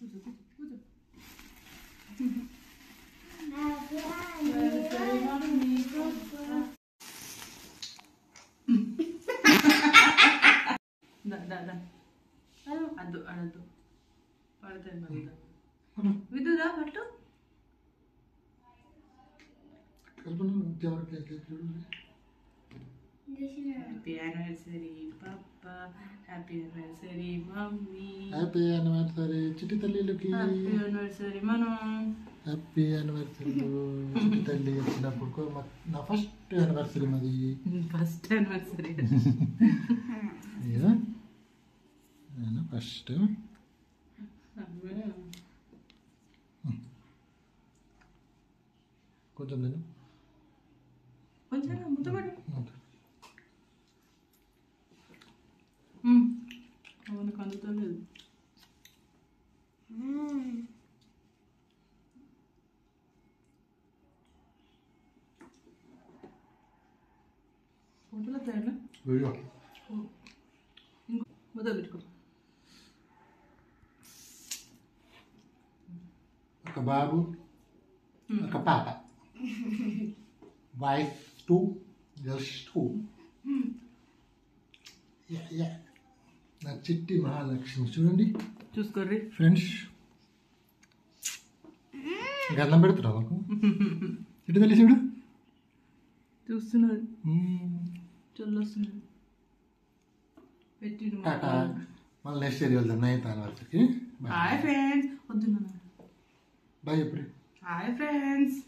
అద్దు అడద్దు పడతాయి మళ్ళీ విద్యుదా పట్టు హ్యాపీ యానివర్సరీ పాపా happy anniversary mummy happy anniversary చిట్టి తల్లికి హ్యాపీ యానివర్సరీ మనం హ్యాపీ యానివర్సరీ చిట్టి తల్లి వచ్చినప్పుడు నా ఫస్ట్ యానివర్సరీ మాది ఫస్ట్ యానివర్సరీ ఫస్ట్ కొంచెం నేను కొంచెం ముద్దపడి అవునకు అందుతలేదు ఫోటోలో తయారు మొదలు పెట్టుకో ఒక బాబు ఒక పాప వైఫ్ 2 గర్ల్స్ 2 నా చిట్టి మహాలక్ష్మి చూడండి చూసుకోర్రి ఫ్రెండ్స్ గన్నం పెడుతున్నావు మాకు ఇటు తెలిసి చూడు చూస్తున్నది చల్లొస్తున్నది పెట్టి టాటా మళ్ళీ నెక్స్ట్ ఇయర్ వెళ్దాం 9th యానివర్సరీకి హాయ్ ఫ్రెండ్స్ వద్దు బాయ్ ఎప్పుడు హాయ్ ఫ్రెండ్స్